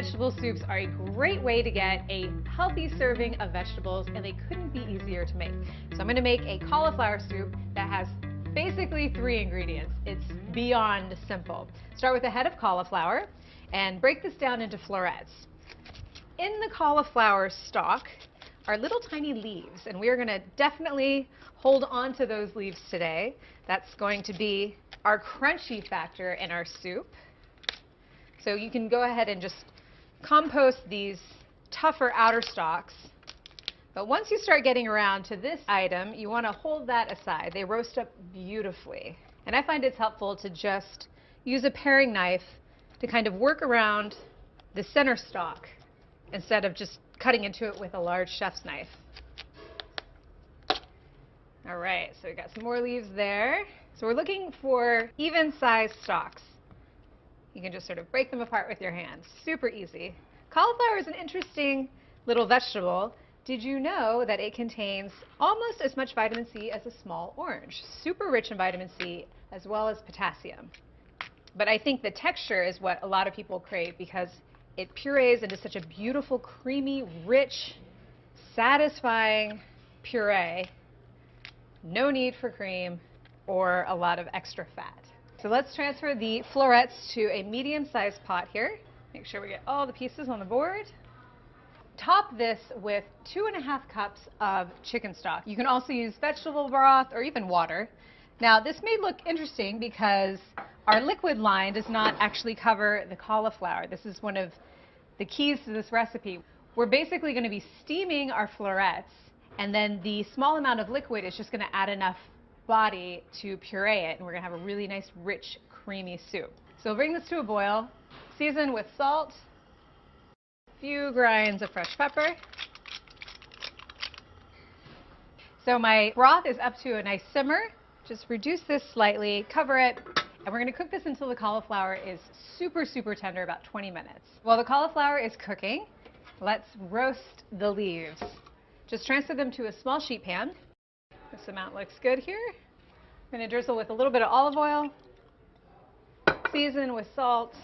vegetable soups are a great way to get a healthy serving of vegetables, and they couldn't be easier to make. So I'm going to make a cauliflower soup that has basically 3 ingredients. It's beyond simple. Start with a head of cauliflower and break this down into florets. In the cauliflower stalk are little tiny leaves, and we are going to definitely hold on to those leaves today. That's going to be our crunchy factor in our soup. So you can go ahead and just compost these tougher outer stalks. But once you start getting around to this item, you want to hold that aside. They roast up beautifully. And I find it's helpful to just use a paring knife to kind of work around the center stalk instead of just cutting into it with a large chef's knife. All right, so we got some more leaves there. So we're looking for even-sized stalks. You can just sort of break them apart with your hands. Super easy. Cauliflower is an interesting little vegetable. Did you know that it contains almost as much vitamin C as a small orange? Super rich in vitamin C as well as potassium. But I think the texture is what a lot of people crave because it purees into such a beautiful, creamy, rich, satisfying puree. No need for cream or a lot of extra fat. So let's transfer the florets to a medium-sized pot here. Make sure we get all the pieces on the board. Top this with 2½ cups of chicken stock. You can also use vegetable broth or even water. Now this may look interesting because our liquid line does not actually cover the cauliflower. This is one of the keys to this recipe. We're basically going to be steaming our florets, and then the small amount of liquid is just going to add enough body to puree it, and we're going to have a really nice, rich, creamy soup. So we'll bring this to a boil, season with salt, a few grinds of fresh pepper. So my broth is up to a nice simmer. Just reduce this slightly, cover it, and we're going to cook this until the cauliflower is super, super tender, about 20 minutes. While the cauliflower is cooking, let's roast the leaves. Just transfer them to a small sheet pan. This amount looks good here. I'm going to drizzle with a little bit of olive oil, season with salt,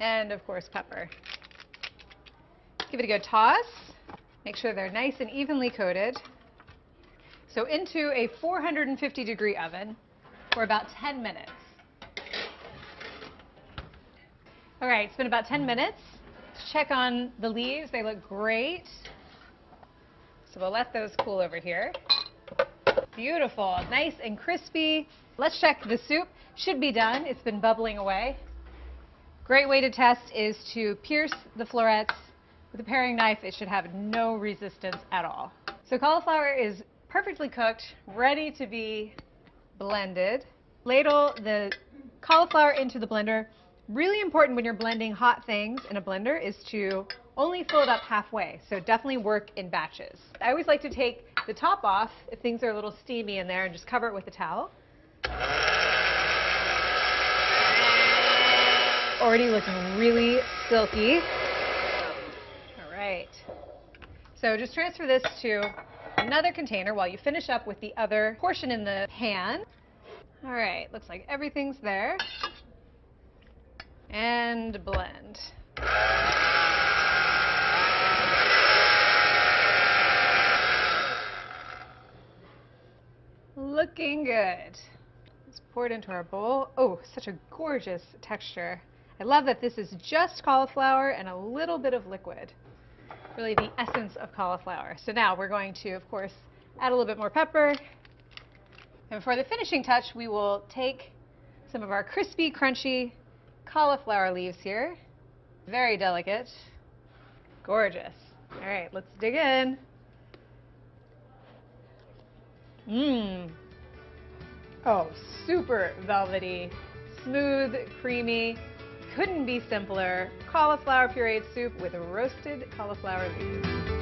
and of course pepper. Give it a good toss. Make sure they're nice and evenly coated. So into a 450-degree oven for about 10 minutes. All right, it's been about 10 minutes. Let's check on the leaves. They look great. So we'll let those cool over here. Beautiful, nice and crispy. Let's check the soup. Should be done. It's been bubbling away. Great way to test is to pierce the florets with a paring knife. It should have no resistance at all. So cauliflower is perfectly cooked, ready to be blended. Ladle the cauliflower into the blender. Really important when you're blending hot things in a blender is to only fill it up halfway, so definitely work in batches. I always like to take the top off if things are a little steamy in there and just cover it with a towel. Already looking really silky. All right. So just transfer this to another container while you finish up with the other portion in the pan. All right, looks like everything's there. And blend. Looking good. Let's pour it into our bowl. Oh, such a gorgeous texture. I love that this is just cauliflower and a little bit of liquid. Really the essence of cauliflower. So now we're going to, of course, add a little bit more pepper. And for the finishing touch, we will take some of our crispy, crunchy cauliflower leaves here. Very delicate. Gorgeous. All right, let's dig in. Mmm. Oh, super velvety, smooth, creamy. Couldn't be simpler. Cauliflower pureed soup with roasted cauliflower leaves.